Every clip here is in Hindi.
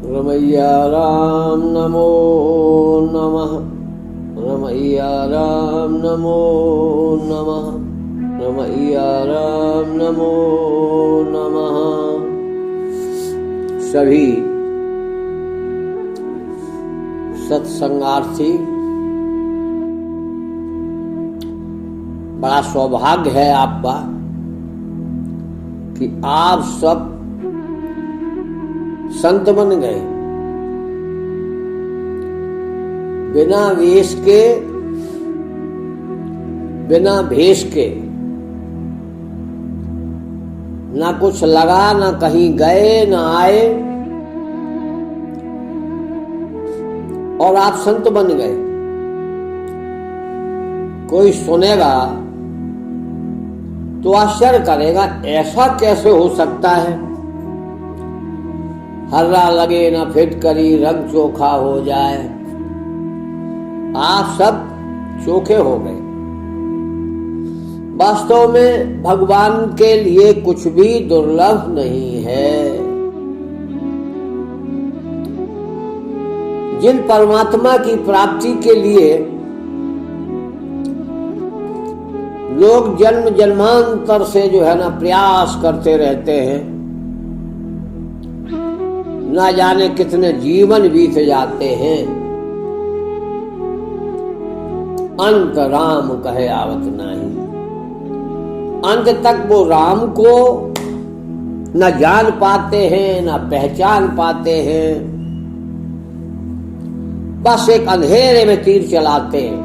रमैया राम नमो नमः। रमैया राम नमो नमः। रमैया राम नमो नमः। सभी सत्संगार्थी, बड़ा सौभाग्य है आपका कि आप सब संत बन गए। बिना वेश के, बिना भेष के, ना कुछ लगा, ना कहीं गए, ना आए, और आप संत बन गए। कोई सुनेगा तो आश्चर्य करेगा, ऐसा कैसे हो सकता है? हर्रा लगे ना फिटकरी, रंग चोखा हो जाए। आप सब चोखे हो गए। वास्तव में भगवान के लिए कुछ भी दुर्लभ नहीं है। जिन परमात्मा की प्राप्ति के लिए लोग जन्म जन्मांतर से जो है ना प्रयास करते रहते हैं, ना जाने कितने जीवन बीत जाते हैं, अंत राम कहे आवत नहीं। अंत तक वो राम को न जान पाते हैं, न पहचान पाते हैं। बस एक अंधेरे में तीर चलाते हैं।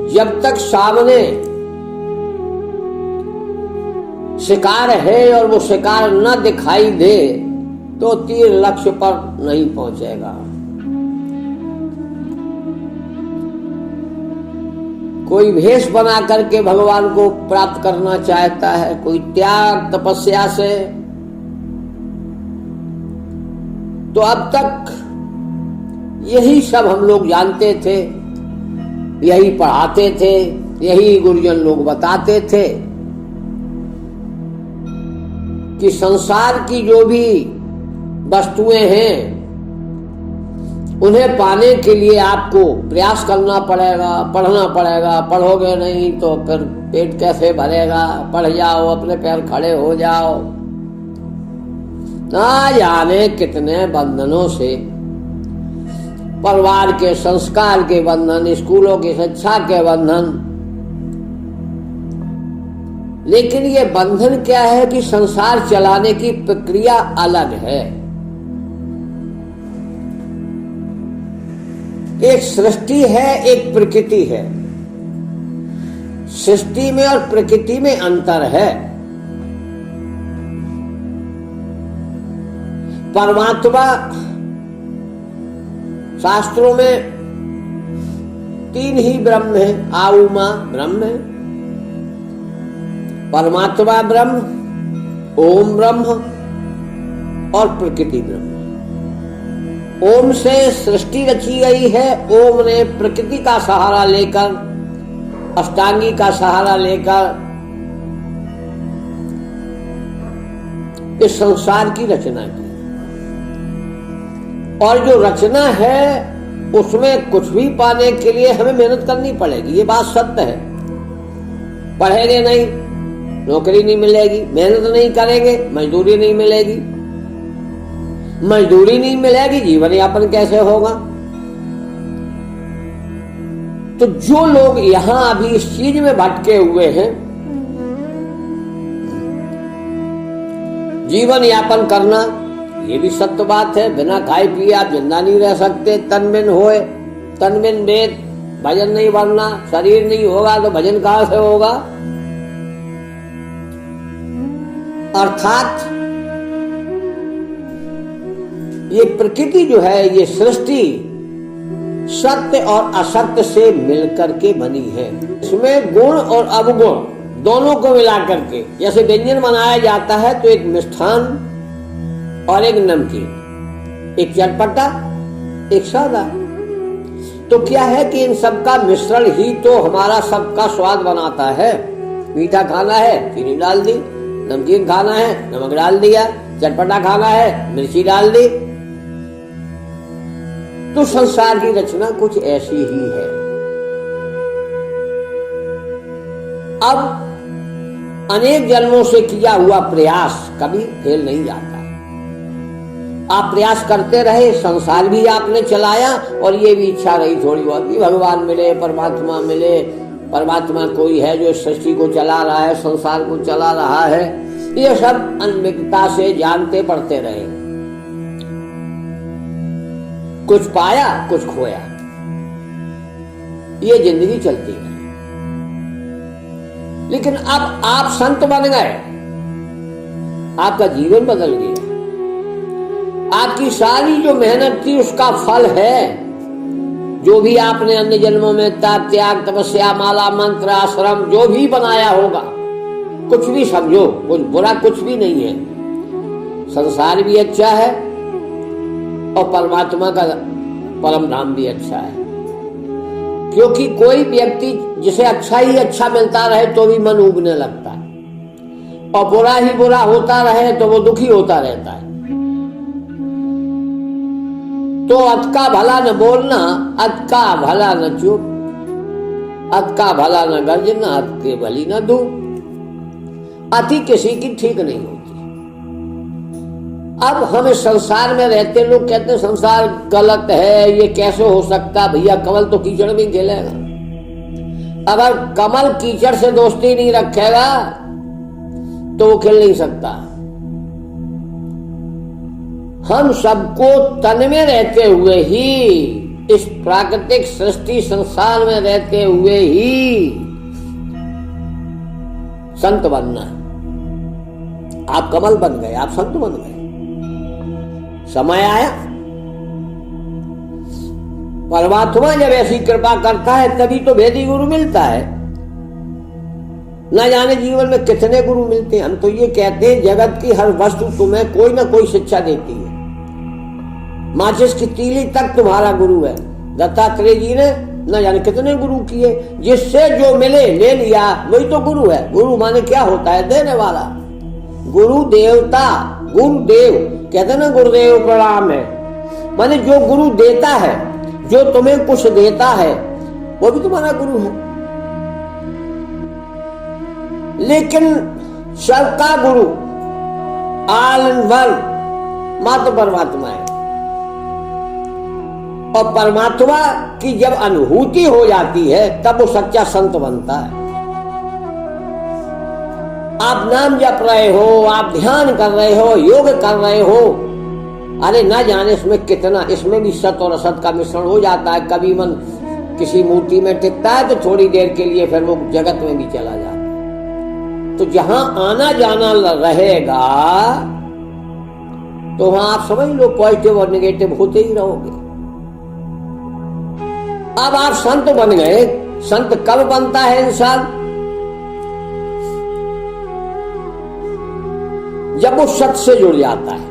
जब तक सामने शिकार है और वो शिकार न दिखाई दे तो तीर लक्ष्य पर नहीं पहुंचेगा। कोई भेष बना करके भगवान को प्राप्त करना चाहता है, कोई त्याग तपस्या से। तो अब तक यही सब हम लोग जानते थे, यही पढ़ाते थे, यही गुरुजन लोग बताते थे कि संसार की जो भी वस्तुएं हैं उन्हें पाने के लिए आपको प्रयास करना पड़ेगा, पढ़ना पड़ेगा। पढ़ोगे नहीं तो फिर पेट कैसे भरेगा? पढ़ जाओ, अपने पैर खड़े हो जाओ। ना जाने कितने बंधनों से, परिवार के संस्कार के बंधन, स्कूलों की शिक्षा के बंधन। लेकिन ये बंधन क्या है कि संसार चलाने की प्रक्रिया अलग है। एक सृष्टि है, एक प्रकृति है। सृष्टि में और प्रकृति में अंतर है। परमात्मा, शास्त्रों में 3 ही ब्रह्म है। आउमा ब्रह्म है, परमात्मा ब्रह्म, ओम ब्रह्म और प्रकृति ब्रह्म। ओम से सृष्टि रची गई है। ओम ने प्रकृति का सहारा लेकर, अष्टांगी का सहारा लेकर इस संसार की रचना की। और जो रचना है उसमें कुछ भी पाने के लिए हमें मेहनत करनी पड़ेगी। ये बात सत्य है। पढ़ेंगे नहीं, नौकरी नहीं मिलेगी। मेहनत नहीं करेंगे, मजदूरी नहीं मिलेगी। मजदूरी नहीं मिलेगी, जीवन यापन कैसे होगा? तो जो लोग यहां अभी इस चीज में भटके हुए हैं, जीवन यापन करना, ये भी सत्य बात है। बिना खाए पिए आप जिंदा नहीं रह सकते। तन बिन होए, तन बिन वेद, भजन नहीं बनना। शरीर नहीं होगा तो भजन कहां से होगा? अर्थात ये प्रकृति जो है, ये सृष्टि सत्य और असत्य से मिलकर के बनी है। इसमें गुण और अवगुण दोनों को मिलाकर के, जैसे व्यंजन बनाया जाता है तो एक मिष्ठान और एक नमकीन, एक चटपटा, एक सादा। तो क्या है कि इन सबका मिश्रण ही तो हमारा सबका स्वाद बनाता है। मीठा खाना है, चीनी डाल दी। नमकीन खाना है, नमक डाल दिया। चटपटा खाना है, मिर्ची डाल दी। तो संसार की रचना कुछ ऐसी ही है। अब अनेक जन्मों से किया हुआ प्रयास कभी फेल नहीं जाता। आप प्रयास करते रहे, संसार भी आपने चलाया, और ये भी इच्छा रही थोड़ी बहुत कि भगवान मिले, परमात्मा मिले, परमात्मा कोई है जो इस सृष्टि को चला रहा है, संसार को चला रहा है। ये सब अनभिज्ञता से जानते पढ़ते रहे, कुछ पाया कुछ खोया, ये जिंदगी चलती है। लेकिन अब आप संत बन गए, आपका जीवन बदल गया, आपकी सारी जो मेहनत थी उसका फल है। जो भी आपने अन्य जन्मों में तप, त्याग, तपस्या, माला, मंत्र, आश्रम जो भी बनाया होगा, कुछ भी समझो, कुछ बुरा कुछ भी नहीं है। संसार भी अच्छा है और परमात्मा का परम धाम भी अच्छा है। क्योंकि कोई व्यक्ति जिसे अच्छा ही अच्छा मिलता रहे तो भी मन उबने लगता है, और बुरा ही बुरा होता रहे तो वो दुखी होता रहता है। तो अत का भला न बोलना, अत का भला न चुप, अत का भला न गर्जना, अत के भली न धूप। अति किसी की ठीक नहीं होती। अब हम इस संसार में रहते, लोग कहते हैं संसार गलत है, ये कैसे हो सकता। भैया कमल तो कीचड़ में खेलेगा। अगर कमल कीचड़ से दोस्ती नहीं रखेगा तो वो खेल नहीं सकता। हम सबको तन में रहते हुए ही, इस प्राकृतिक सृष्टि संसार में रहते हुए ही संत बनना है। आप कमल बन गए, आप संत बन गए। समय आया, परमात्मा जब ऐसी कृपा करता है तभी तो भेदी गुरु मिलता है। न जाने जीवन में कितने गुरु मिलते हैं। हम तो ये कहते हैं जगत की हर वस्तु तुम्हें कोई ना कोई शिक्षा देती है। माचिस की तीली तक तुम्हारा गुरु है। दत्तात्रेय जी ने न जाने कितने गुरु किए, जिससे जो मिले ले लिया, वही तो गुरु है। गुरु माने क्या होता है? देने वाला। गुरु देवता, गुरुदेव कहते ना, गुरुदेव प्रणाम है, माने जो गुरु देता है, जो तुम्हें कुछ देता है, वो भी तुम्हारा गुरु है। लेकिन सबका गुरु ऑल इन वन मात्र परमात्मा है। और परमात्मा की जब अनुभूति हो जाती है तब वो सच्चा संत बनता है। आप नाम जप रहे हो, आप ध्यान कर रहे हो, योग कर रहे हो, अरे ना जाने इसमें कितना, इसमें भी सत और असत का मिश्रण हो जाता है। कभी मन किसी मूर्ति में टिकता है तो थोड़ी देर के लिए फिर वो जगत में भी चला जाता है। तो जहां आना जाना रहेगा तो वहां आप समझ लो पॉजिटिव और नेगेटिव होते ही रहोगे। अब आप संत बन गए। संत कब बनता है इंसान? जब वो सत्य से जुड़ जाता है,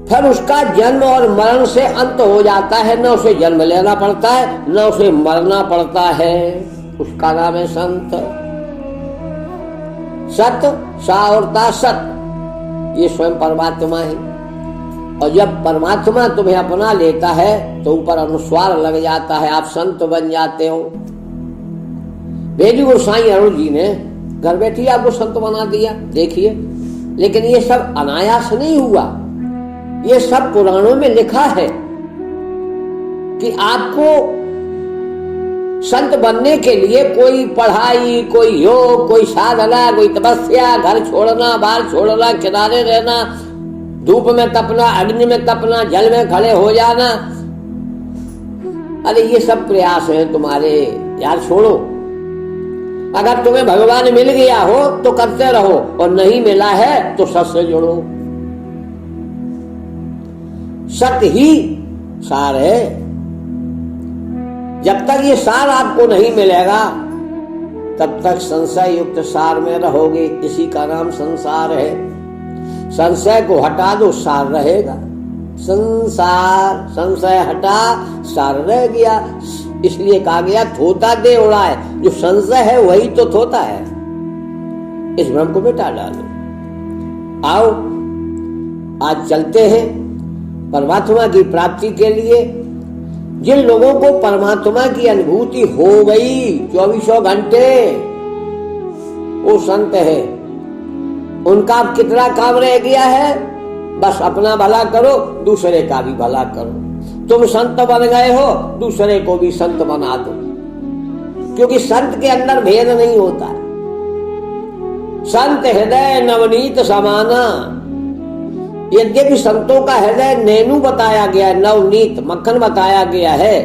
फिर उसका जन्म और मरण से अंत हो जाता है। न उसे जन्म लेना पड़ता है, न उसे मरना पड़ता है। उसका नाम है संत। सत्य, सा और ता सत्य, ये स्वयं परमात्मा है। और जब परमात्मा तुम्हें अपना लेता है तो ऊपर अनुस्वार लग जाता है, आप संत बन जाते हो। वेदी गोसाई अरुण जी ने घर बैठी आपको संत बना दिया, देखिए। लेकिन ये सब अनायास नहीं हुआ, ये सब पुराणों में लिखा है कि आपको संत बनने के लिए कोई पढ़ाई, कोई योग, कोई साधना, कोई तपस्या, घर छोड़ना, बाहर छोड़ना, किनारे रहना, धूप में तपना, अग्नि में तपना, जल में खड़े हो जाना, अरे ये सब प्रयास है तुम्हारे, यार छोड़ो। अगर तुम्हें भगवान मिल गया हो तो करते रहो, और नहीं मिला है तो सत से जुड़ो। सत्य ही सार है। जब तक ये सार आपको नहीं मिलेगा तब तक संशय युक्त सार में रहोगे। इसी का नाम संसार है। संशय को हटा दो, सार रहेगा। संसार, संशय हटा, सार रह गया। इसलिए कहा गया थोता दे उड़ाए। जो संशय है वही तो थोता है। इस भ्रम को मिटा डालो। आओ आज चलते हैं परमात्मा की प्राप्ति के लिए। जिन लोगों को परमात्मा की अनुभूति हो गई 24 घंटे, वो संत है। उनका कितना काम रह गया है? बस अपना भला करो, दूसरे का भी भला करो। तुम संत बन गए हो, दूसरे को भी संत बना दो, क्योंकि संत के अंदर भेद नहीं होता। संत हृदय नवनीत समाना। यद्यपि संतों का हृदय नैनू बताया गया है, नवनीत मक्खन बताया गया है,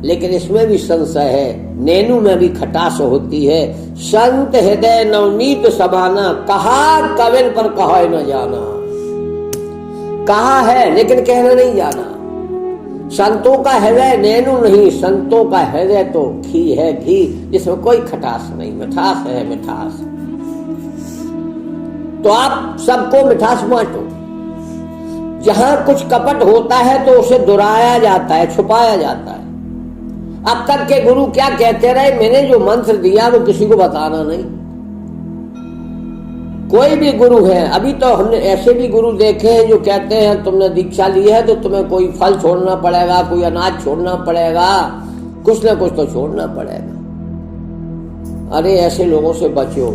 लेकिन इसमें भी संशय है। नैनू में भी खटास होती है। संत हृदय नवनीत समाना, कहा कविन पर कहा न जाना। कहा है लेकिन कहना नहीं जाना। संतों का हृदय नैनू नहीं, संतों का हृदय तो घी है, घी जिसमें कोई खटास नहीं, मिठास है मिठास। तो आप सबको मिठास बांटो। जहां कुछ कपट होता है तो उसे दुराया जाता है, छुपाया जाता है। अब तक के गुरु क्या कहते रहे? मैंने जो मंत्र दिया वो किसी को बताना नहीं। कोई भी गुरु है, अभी तो हमने ऐसे भी गुरु देखे हैं जो कहते हैं तुमने दीक्षा ली है तो तुम्हें कोई फल छोड़ना पड़ेगा, कोई अनाज छोड़ना पड़ेगा, कुछ ना कुछ तो छोड़ना पड़ेगा। अरे ऐसे लोगों से बचो।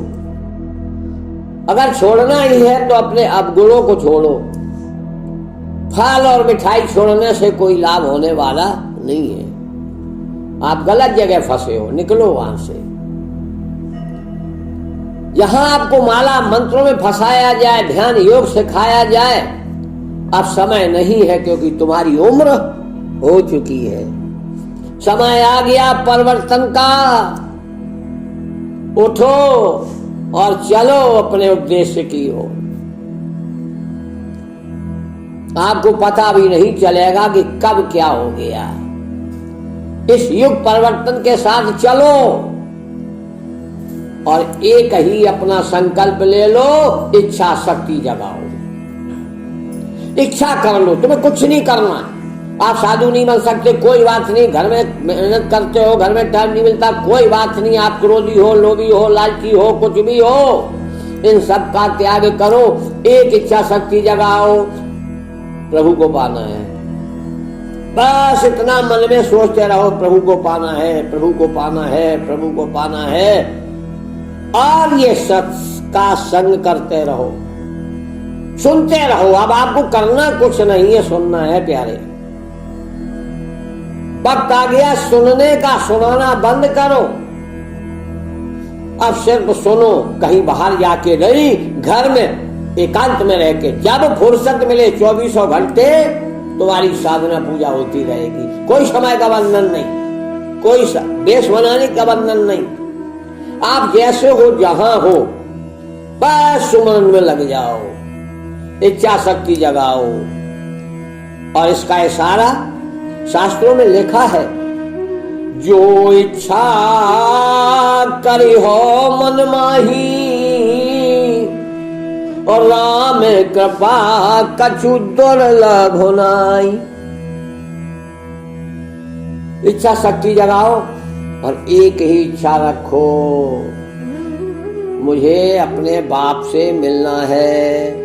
अगर छोड़ना ही है तो अपने अवगुणों को छोड़ो। फल और मिठाई छोड़ने से कोई लाभ होने वाला नहीं है। आप गलत जगह फंसे हो, निकलो वहां से। यहां आपको माला मंत्रों में फंसाया जाए, ध्यान योग सिखाया जाए, अब समय नहीं है, क्योंकि तुम्हारी उम्र हो चुकी है। समय आ गया परिवर्तन का। उठो और चलो अपने उद्देश्य की ओर। आपको पता भी नहीं चलेगा कि कब क्या हो गया। इस युग परिवर्तन के साथ चलो और एक ही अपना संकल्प ले लो, इच्छा शक्ति जगाओ। इच्छा कर लो, तुम्हें कुछ नहीं करना। आप साधु नहीं बन सकते, कोई बात नहीं। घर में मेहनत करते हो, घर में टाइम नहीं मिलता, कोई बात नहीं। आप क्रोधी हो, लोभी हो, लालची हो, कुछ भी हो, इन सब का त्याग करो। एक इच्छा शक्ति जगाओ, प्रभु को पाना है। बस इतना मन में सोचते रहो, प्रभु को पाना है, प्रभु को पाना है, प्रभु को पाना है। और ये सत्य का संग करते रहो, सुनते रहो। अब आपको करना कुछ नहीं है, सुनना है प्यारे। वक्त आ गया सुनने का, सुनाना बंद करो। अब सिर्फ सुनो। कहीं बाहर जाके नहीं, घर में एकांत में रह के जब फुर्सत मिले 24 घंटे तुम्हारी साधना पूजा होती रहेगी। कोई समय का बंधन नहीं, कोई देश बनाने का बंधन नहीं। आप जैसे हो, जहां हो, बस सुमरन में लग जाओ, इच्छा शक्ति जगाओ। और इसका इशारा शास्त्रों में लिखा है, जो इच्छा करी हो मन माही, और राम कृपा कछु दुर्लभ नाई। इच्छा शक्ति जगाओ और एक ही इच्छा रखो, मुझे अपने बाप से मिलना है।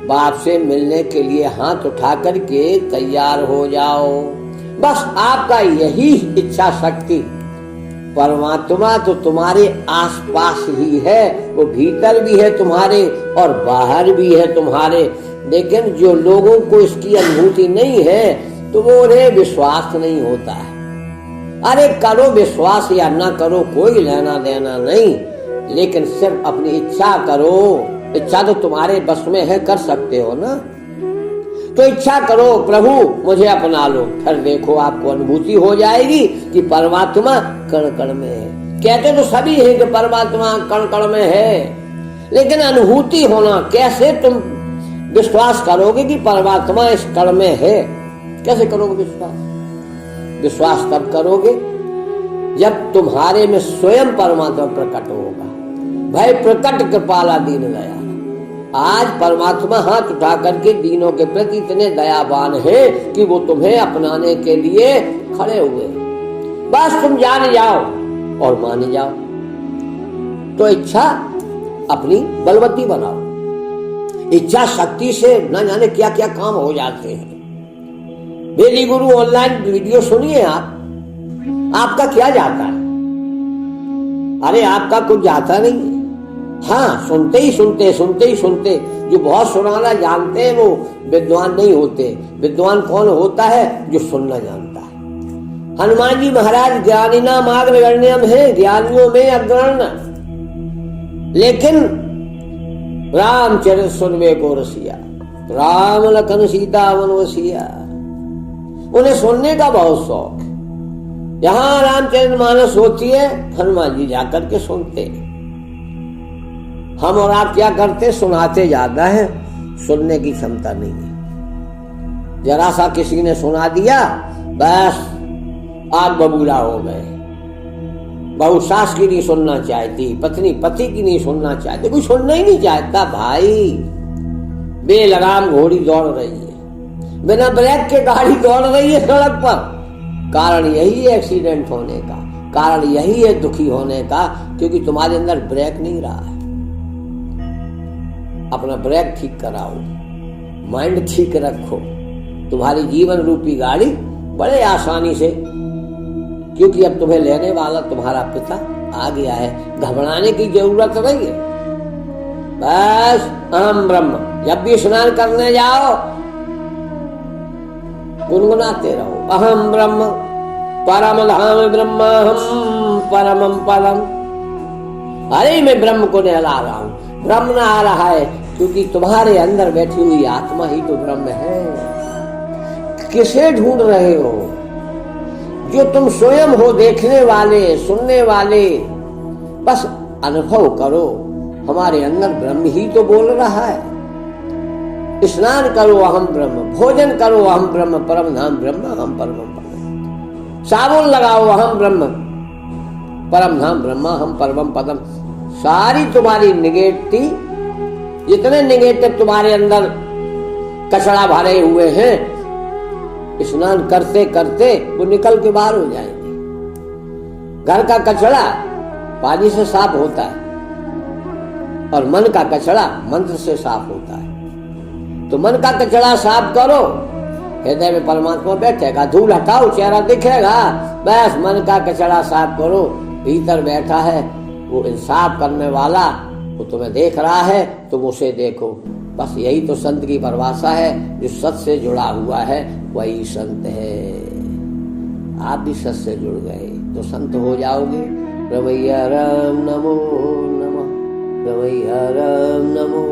बाप से मिलने के लिए हाथ उठा करके तैयार हो जाओ। बस आपका यही इच्छा शक्ति। परमात्मा तो तुम्हारे आसपास ही है, वो भीतर भी है तुम्हारे और बाहर भी है तुम्हारे। लेकिन जो लोगों को इसकी अनुभूति नहीं है तो वो उन्हें विश्वास नहीं होता है। अरे करो विश्वास या ना करो, कोई लेना देना नहीं, लेकिन सिर्फ अपनी इच्छा करो। इच्छा तो तुम्हारे बस में है, कर सकते हो ना। तो इच्छा करो, प्रभु मुझे अपना लो। फिर देखो आपको अनुभूति हो जाएगी कि परमात्मा कण कण में है। कहते तो सभी है कि परमात्मा कण कण में है, लेकिन अनुभूति होना कैसे? तुम विश्वास करोगे कि परमात्मा इस कण में है? कैसे करोगे विश्वास? विश्वास तब करोगे जब तुम्हारे में स्वयं परमात्मा प्रकट होगा। भय प्रकट कृपाला दीन दया। आज परमात्मा हाथ उठा करके दीनों के प्रति इतने दयावान है कि वो तुम्हें अपनाने के लिए खड़े हुए। बस तुम जान जाओ और मान जाओ। तो इच्छा अपनी बलवती बनाओ। इच्छा शक्ति से न जाने क्या क्या काम हो जाते हैं। बेली गुरु ऑनलाइन वीडियो सुनिए आप, आपका क्या जाता है? अरे आपका कुछ जाता नहीं है। हाँ, सुनते ही सुनते जो बहुत सुनाना जानते हैं वो विद्वान नहीं होते। विद्वान कौन होता है? जो सुनना जानता है। हनुमान जी महाराज ज्ञानी नाम अग्रगण्यम है, ज्ञानियों में अग्रण्य, लेकिन रामचरित सुनवे को रसिया, राम लखन सीता वन वसिया। उन्हें सुनने का बहुत शौक है। जहां रामचरित मानस होती है हनुमान जी जाकर के सुनते। हम और आप क्या करते? सुनाते ज्यादा है, सुनने की क्षमता नहीं है। जरा सा किसी ने सुना दिया, बस आग बबूला हो गए। बहू सास की नहीं सुनना चाहती, पत्नी पति की नहीं सुनना चाहती, कोई सुनना ही नहीं चाहता। भाई बेलगाम घोड़ी दौड़ रही है, बिना ब्रेक के गाड़ी दौड़ रही है सड़क पर। कारण यही है एक्सीडेंट होने का, कारण यही है दुखी होने का, क्योंकि तुम्हारे अंदर ब्रेक नहीं रहा है। अपना ब्रेक ठीक कराओ, माइंड ठीक रखो, तुम्हारी जीवन रूपी गाड़ी बड़े आसानी से, क्योंकि अब तुम्हें लेने वाला तुम्हारा पिता आ गया है। घबराने की जरूरत नहीं है। बस अहम ब्रह्म, जब भी स्नान करने जाओ गुनगुनाते रहो, अहम ब्रह्म परम धाम ब्रह्महम परमम पदम। अरे मैं ब्रह्म को नहला रहा हूं, ब्रह्म ना आ रहा है, क्योंकि तुम्हारे अंदर बैठी हुई आत्मा ही तो ब्रह्म है। किसे ढूंढ रहे हो? जो तुम स्वयं हो, देखने वाले, सुनने वाले। बस अनुभव करो, हमारे अंदर ब्रह्म ही तो बोल रहा है। स्नान करो अहम ब्रह्म, भोजन करो अहम ब्रह्म, परम धाम ब्रह्म हम परम पदम। साबुन लगाओ अहम ब्रह्म, परम धाम ब्रह्म हम परम पदम। सारी तुम्हारी निगेटिव, जितने निगेटिव तुम्हारे अंदर कचरा भरे हुए हैं, स्नान करते करते वो निकल के बाहर हो जाएंगे। घर का कचरा पानी से साफ होता है और मन का कचरा मंत्र से साफ होता है। तो मन का कचरा साफ करो, हृदय में परमात्मा बैठेगा। धूल हटाओ, चेहरा दिखेगा। बस मन का कचरा साफ करो, भीतर बैठा है वो इंसाफ करने वाला, वो तुम्हें देख रहा है, तुम उसे देखो। बस यही तो संत की परिभाषा है। जो सत से जुड़ा हुआ है वही संत है। आप भी सत से जुड़ गए तो संत हो जाओगे। रमैया राम नमो नमः, रमैया राम नमो